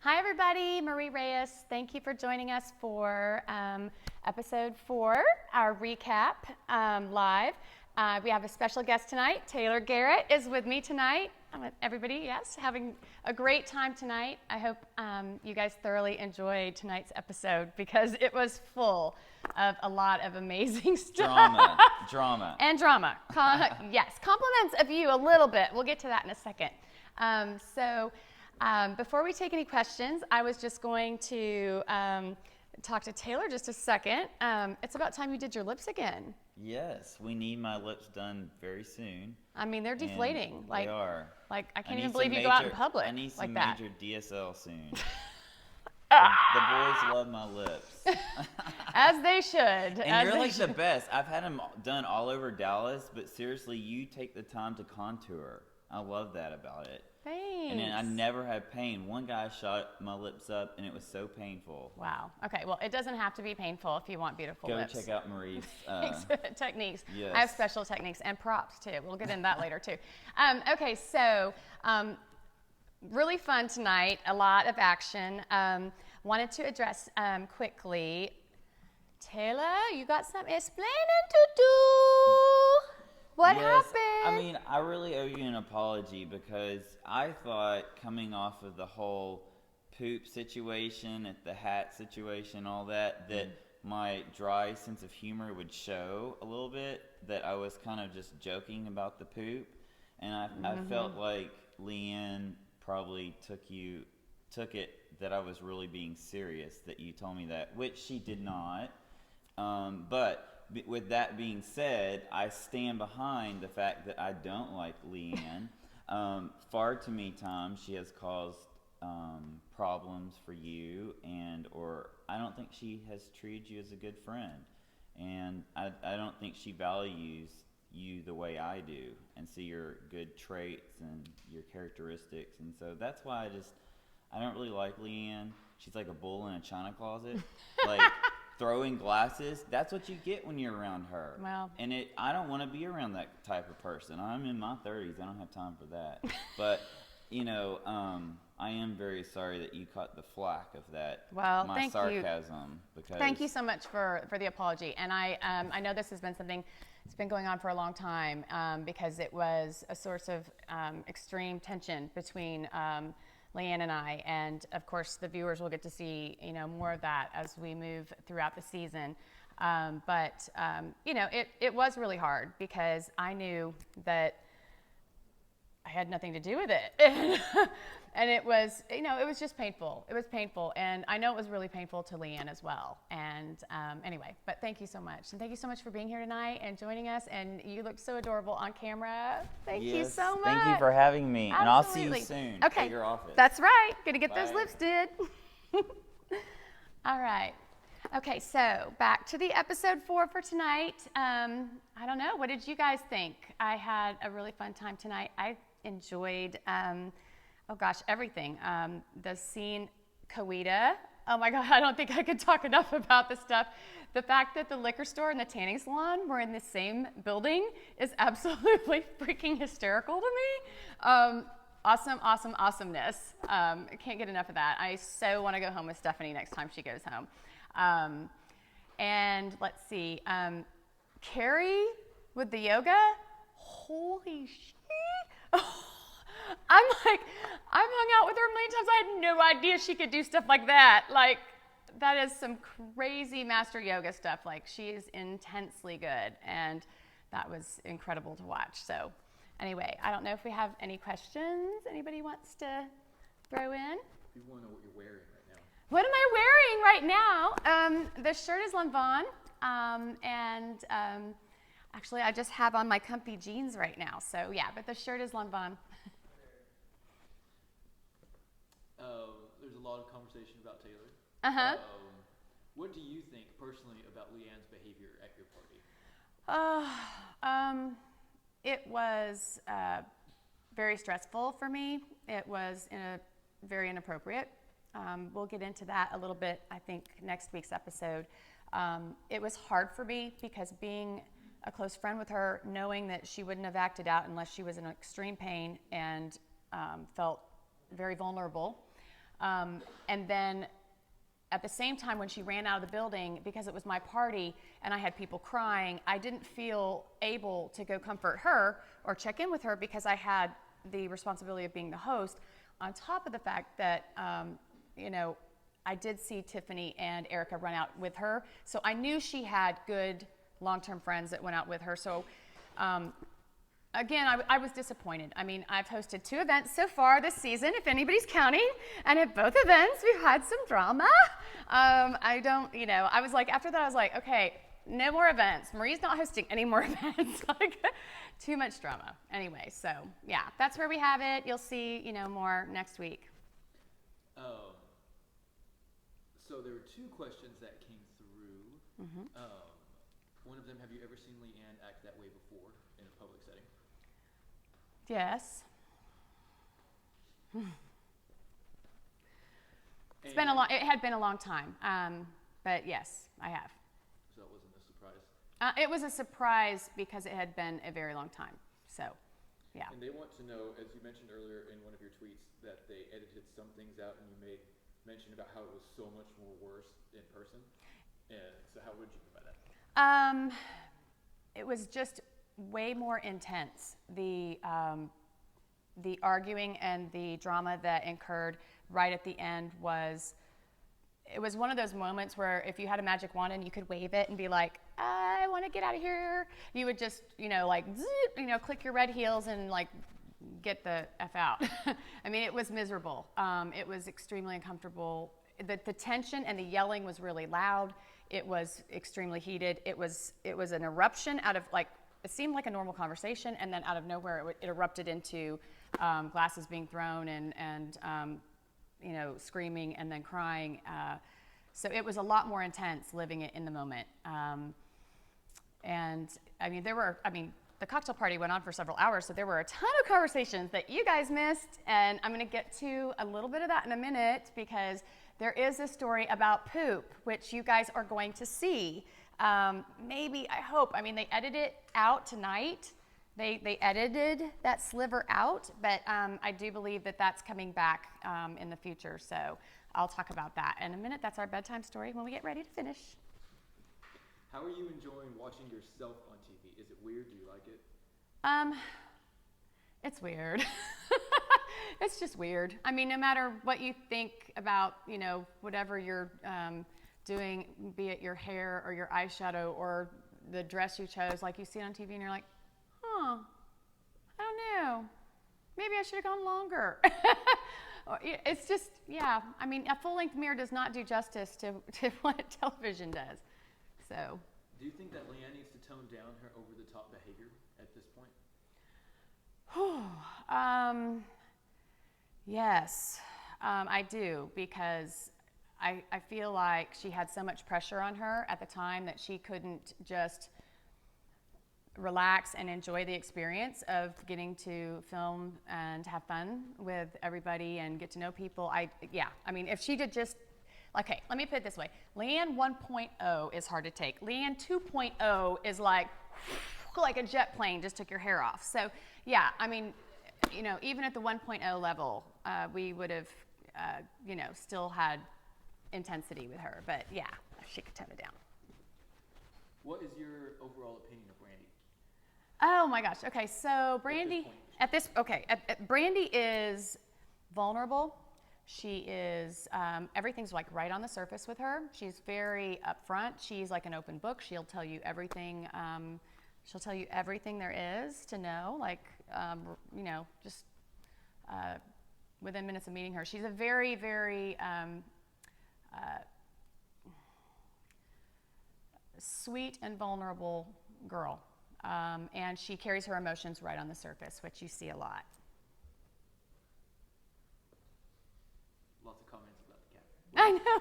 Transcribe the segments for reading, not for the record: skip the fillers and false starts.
Hi, everybody. Marie Reyes. Thank you for joining us for episode 4, our recap live. We have a special guest tonight. Taylor Garrett is with me tonight. I want everybody, yes, having a great time tonight. I hope you guys thoroughly enjoyed tonight's episode because it was full of a lot of amazing stuff. Drama. And drama. Yes, compliments of you a little bit. We'll get to that in a second. Before we take any questions, I was just going to talk to Taylor just a second. It's about time you did your lips again. Yes, we need my lips done very soon. I mean, they're deflating. They are. Like, I can't even believe you go out in public I need some like that. major DSL soon. The boys love my lips. As they should. And you're like the best. I've had them done all over Dallas, but seriously, you take the time to contour. I love that about it. Thanks. And then I never had pain. One guy shot my lips up, and it was so painful. Wow. Okay, well, it doesn't have to be painful if you want beautiful lips. Go check out Marie's techniques. Yes. I have special techniques and props, too. We'll get into that later, too. Okay, so really fun tonight. A lot of action. Wanted to address quickly, Taylor, you got some explaining to do. What happened? I mean, I really owe you an apology because I thought coming off of the whole poop situation, at the hat situation, all that, that my dry sense of humor would show a little bit, that I was kind of just joking about the poop. And I felt like LeeAnne probably took it that I was really being serious, that you told me that, which she did not. But with that being said, I stand behind the fact that I don't like LeeAnne. Far too many times she has caused problems for you, or I don't think she has treated you as a good friend. And I don't think she values you the way I do and see your good traits and your characteristics. And so that's why I don't really like LeeAnne. She's like a bull in a china closet. Like, throwing glasses, that's what you get when you're around her. Well, and I don't want to be around that type of person. I'm in my 30s. I don't have time for that. But, I am very sorry that you caught the flack of that. Well, my sarcasm. Because thank you so much for the apology. And I know this has been something that's been going on for a long time because it was a source of extreme tension between LeeAnne and I, and of course the viewers will get to see more of that as we move throughout the season. But it was really hard because I knew that I had nothing to do with it, and it was it was just painful. It was painful, and I know it was really painful to LeeAnne as well. And anyway, but thank you so much, and thank you so much for being here tonight and joining us. And you look so adorable on camera. Thank you so much. Thank you for having me. Absolutely. And I'll see you soon at your office. That's right. Gonna get Bye. those lips did. All right. Okay, so back to the episode 4 for tonight. I don't know. What did you guys think? I had a really fun time tonight. I enjoyed, everything. The scene, Kawita. Oh my God, I don't think I could talk enough about this stuff. The fact that the liquor store and the tanning salon were in the same building is absolutely freaking hysterical to me. Awesomeness. I can't get enough of that. I so want to go home with Stephanie next time she goes home. And let's see, Carrie with the yoga, holy shit. I'm like, I've hung out with her many times. I had no idea she could do stuff like that. Like, that is some crazy master yoga stuff. Like, she is intensely good, and that was incredible to watch. So anyway, I don't know if we have any questions anybody wants to throw in. We want to know what you're wearing right now. What am I wearing right now? The shirt is Lanvin, and actually I just have on my comfy jeans right now. So yeah, but the shirt is Lanvin. There's a lot of conversation about Taylor. Uh-huh. What do you think personally about LeeAnne's behavior at your party? It was very stressful for me. It was very inappropriate. We'll get into that a little bit, I think, next week's episode. It was hard for me because being a close friend with her, knowing that she wouldn't have acted out unless she was in extreme pain and felt very vulnerable. And then at the same time, when she ran out of the building, because it was my party and I had people crying, I didn't feel able to go comfort her or check in with her because I had the responsibility of being the host, on top of the fact that, I did see Tiffany and Erica run out with her. So I knew she had good long-term friends that went out with her. So again, I was disappointed. I mean, I've hosted 2 events so far this season, if anybody's counting, and at both events, we've had some drama. I was like, after that, I was like, okay, no more events. Marie's not hosting any more events. Like, too much drama. Anyway, so yeah, that's where we have it. You'll see, more next week. So there were 2 questions that came through. Mm-hmm. One of them, have you ever seen LeeAnne act that way before in a public setting? Yes. It had been a long time, but yes, I have. So it wasn't a surprise? It was a surprise because it had been a very long time. So, yeah. And they want to know, as you mentioned earlier in one of your tweets, that they edited some things out and you made mention about how it was so much more worse in person. And so how would you go by that? It was just way more intense. The arguing and the drama that incurred right at the end was one of those moments where if you had a magic wand and you could wave it and be like, I want to get out of here, you would just, click your red heels and like get the F out. I mean, it was miserable. It was extremely uncomfortable. The tension and the yelling was really loud. It was extremely heated. It was an eruption out of it seemed like a normal conversation, and then out of nowhere it erupted into glasses being thrown and screaming and then crying. So it was a lot more intense living it in the moment. And I mean, the cocktail party went on for several hours, so there were a ton of conversations that you guys missed, and I'm going to get to a little bit of that in a minute because there is a story about poop, which you guys are going to see. Maybe, I hope. I mean, they edited it out tonight. They edited that sliver out, but I do believe that that's coming back in the future, so I'll talk about that in a minute. That's our bedtime story when we get ready to finish. How are you enjoying watching yourself on TV? Is it weird? Do you like it? It's weird. It's just weird. I mean, no matter what you think about, whatever you're doing, be it your hair or your eyeshadow or the dress you chose, like you see it on TV and you're like, I don't know. Maybe I should have gone longer. It's just, yeah. I mean, a full-length mirror does not do justice to what television does. So. Do you think that LeeAnne needs to tone down her over-the-top behavior at this point? Yes, I do, because I feel like she had so much pressure on her at the time that she couldn't just relax and enjoy the experience of getting to film and have fun with everybody and get to know people. I mean, if she did just, okay, let me put it this way. LeeAnne 1.0 is hard to take. LeeAnne 2.0 is like a jet plane just took your hair off. So, yeah, I mean, even at the 1.0 level, we would have, still had intensity with her. But, yeah, she could tone it down. What is your overall opinion of Brandy? Oh, my gosh. Okay, so Brandy, Brandy is vulnerable. She is, everything's like right on the surface with her. She's very upfront. She's like an open book. She'll tell you everything. She'll tell you everything there is to know, like, just within minutes of meeting her. She's a very, very sweet and vulnerable girl. And she carries her emotions right on the surface, which you see a lot. Lots of comments about the cat. I know.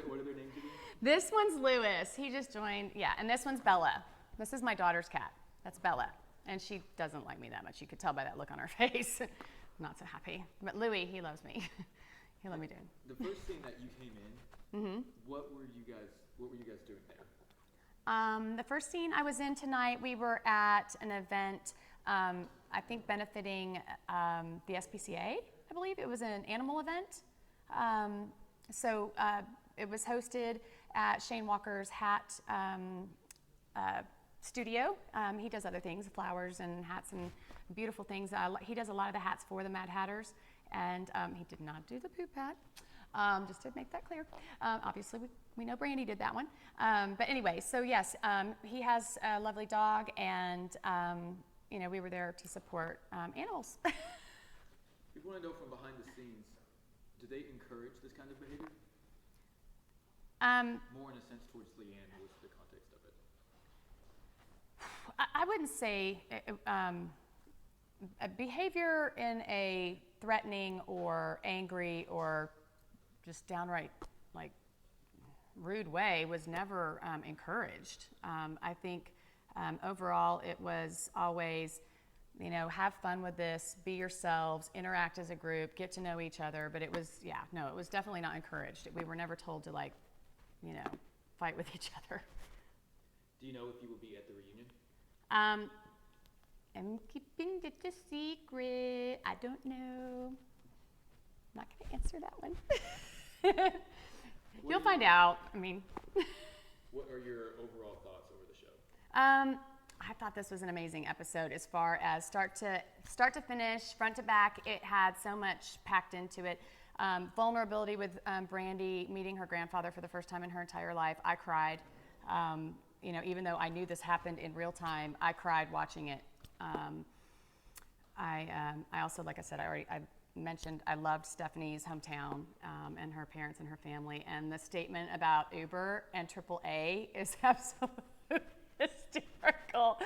What are their names again? This one's Lewis. He just joined. Yeah, and this one's Bella. This is my daughter's cat. That's Bella. And she doesn't like me that much. You could tell by that look on her face. Not so happy. But Louie, he loves me. He let me do it. The first scene that you came in, Mm-hmm. what were you guys doing there? The first scene I was in tonight, we were at an event, I think benefiting the SPCA, I believe. It was an animal event. So it was hosted at Shane Walker's hat studio. He does other things, flowers and hats and beautiful things. He does a lot of the hats for the Mad Hatters, and he did not do the poop hat, just to make that clear. Obviously, we know Brandy did that one. But anyway, so yes, he has a lovely dog, and we were there to support animals. People want to know from behind the scenes, do they encourage this kind of behavior? More in a sense towards LeeAnne with the context of it. I wouldn't say a behavior in a threatening or angry or just downright like rude way was never encouraged. I think overall it was always, have fun with this, be yourselves, interact as a group, get to know each other. But it was, it was definitely not encouraged. We were never told to fight with each other. Do you know if you will be at the reunion? I'm keeping it a secret. I don't know. I'm not going to answer that one. You'll find out. What are your overall thoughts over the show? I thought this was an amazing episode as far as start to finish, front to back. It had so much packed into it. Vulnerability with Brandy meeting her grandfather for the first time in her entire life. I cried. Even though I knew this happened in real time, I cried watching it. I also, like I said, I mentioned I loved Stephanie's hometown and her parents and her family. And the statement about Uber and AAA is absolutely hysterical.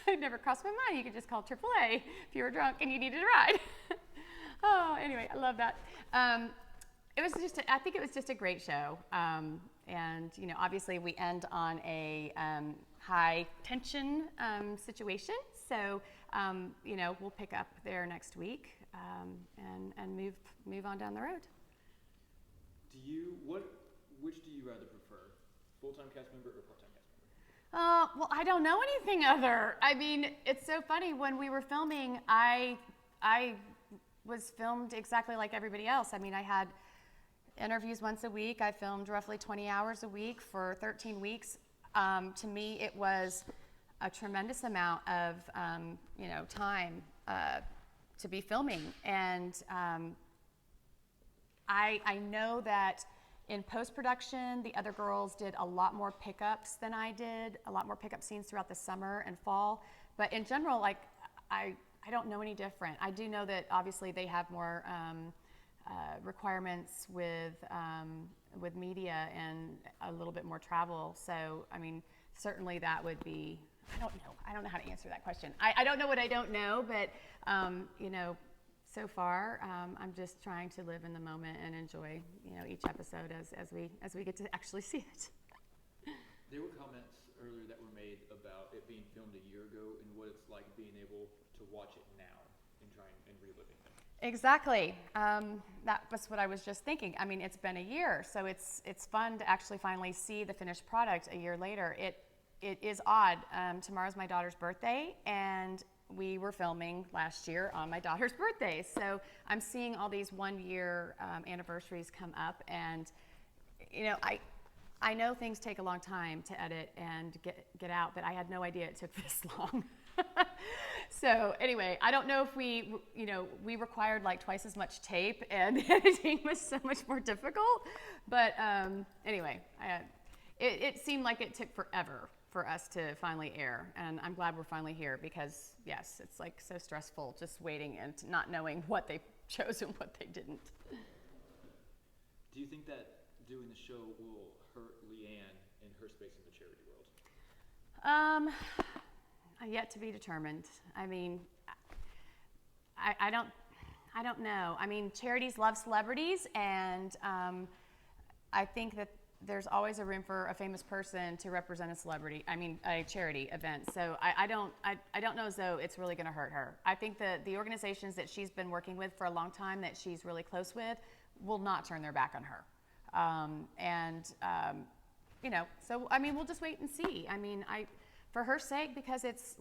It never crossed my mind. You could just call AAA if you were drunk and you needed a ride. Oh, anyway, I love that. I think it was just a great show. And obviously we end on a high tension situation. So, we'll pick up there next week and move on down the road. Which do you rather prefer, full-time cast member or part-time cast member? Well, I don't know anything other. It's so funny. When we were filming, I was filmed exactly like everybody else. I had interviews once a week. I filmed roughly 20 hours a week for 13 weeks. To me, it was a tremendous amount of, time to be filming. And I know that in post-production, the other girls did a lot more pickups than I did, a lot more pickup scenes throughout the summer and fall. But in general, I don't know any different. I do know that obviously they have more requirements with media and a little bit more travel. So, certainly that would be, I don't know how to answer that question. I don't know what I don't know, but, so far, I'm just trying to live in the moment and enjoy, each episode as we get to actually see it. There were comments earlier that were made about it being filmed a year ago and what it's like being able to watch it now and trying and reliving it. Exactly. That was what I was just thinking. It's been a year, so it's fun to actually finally see the finished product a year later. It is odd. Tomorrow's my daughter's birthday, and we were filming last year on my daughter's birthday. So I'm seeing all these 1 year anniversaries come up, and I know things take a long time to edit and get out, but I had no idea it took this long. So anyway, I don't know if we required twice as much tape, and the editing was so much more difficult. But anyway, it seemed like it took forever for us to finally air, and I'm glad we're finally here because yes, it's so stressful just waiting and not knowing what they chose and what they didn't. Do you think that doing the show will hurt LeeAnne in her space in the charity world? Yet to be determined. I don't know. Charities love celebrities, and I think that there's always a room for a famous person to represent a celebrity. A charity event. So I don't know as though it's really going to hurt her. I think that the organizations that she's been working with for a long time, that she's really close with, will not turn their back on her. So we'll just wait and see. For her sake, because it's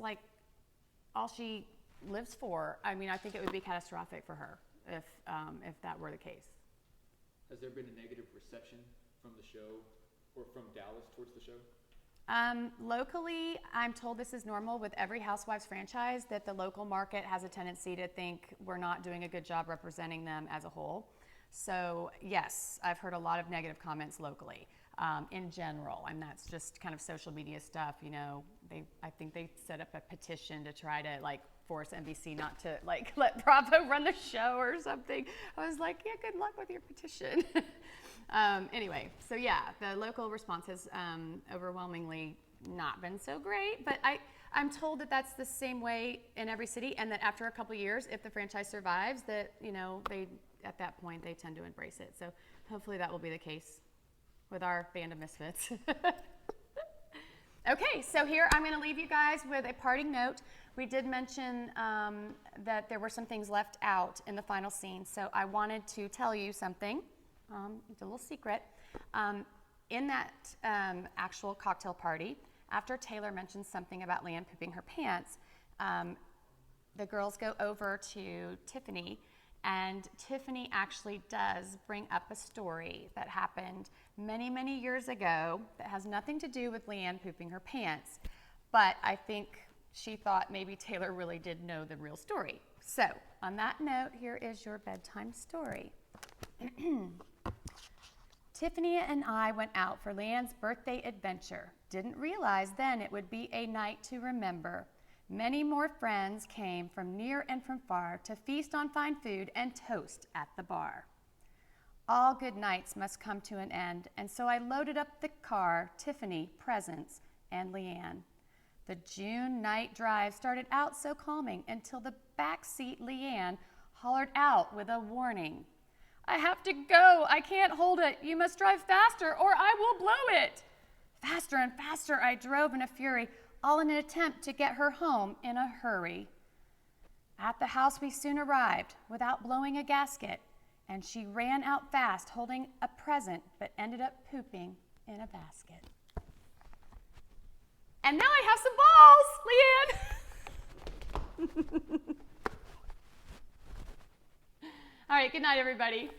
all she lives for. I think it would be catastrophic for her if that were the case. Has there been a negative reception from the show or from Dallas towards the show? Locally, I'm told this is normal with every Housewives franchise, that the local market has a tendency to think we're not doing a good job representing them as a whole. So yes, I've heard a lot of negative comments locally in general, and that's just kind of social media stuff. You know, I think they set up a petition to try to like force NBC not to like let Bravo run the show or something. I was like, yeah, good luck with your petition. Anyway, so yeah, the local response has overwhelmingly not been so great, but I'm told that that's the same way in every city, and that after a couple years, if the franchise survives, that, you know, at that point they tend to embrace it. So hopefully that will be the case with our band of misfits. Okay, so here I'm going to leave you guys with a parting note. We did mention that there were some things left out in the final scene, so I wanted to tell you something. It's a little secret. In that actual cocktail party, after Taylor mentions something about LeeAnne pooping her pants, the girls go over to Tiffany, and Tiffany actually does bring up a story that happened many, many years ago that has nothing to do with LeeAnne pooping her pants, but I think she thought maybe Taylor really did know the real story. So, on that note, here is your bedtime story. Tiffany and I went out for LeeAnne's birthday adventure. Didn't realize then it would be a night to remember. Many more friends came from near and from far to feast on fine food and toast at the bar. All good nights must come to an end, and so I loaded up the car, Tiffany, presents, and LeeAnne. The June night drive started out so calming until the backseat LeeAnne hollered out with a warning. I have to go. I can't hold it. You must drive faster or I will blow it. Faster and faster I drove in a fury, all in an attempt to get her home in a hurry. At the house we soon arrived without blowing a gasket, and she ran out fast holding a present but ended up pooping in a basket. And now I have some balls, LeeAnne. All right, good night, everybody.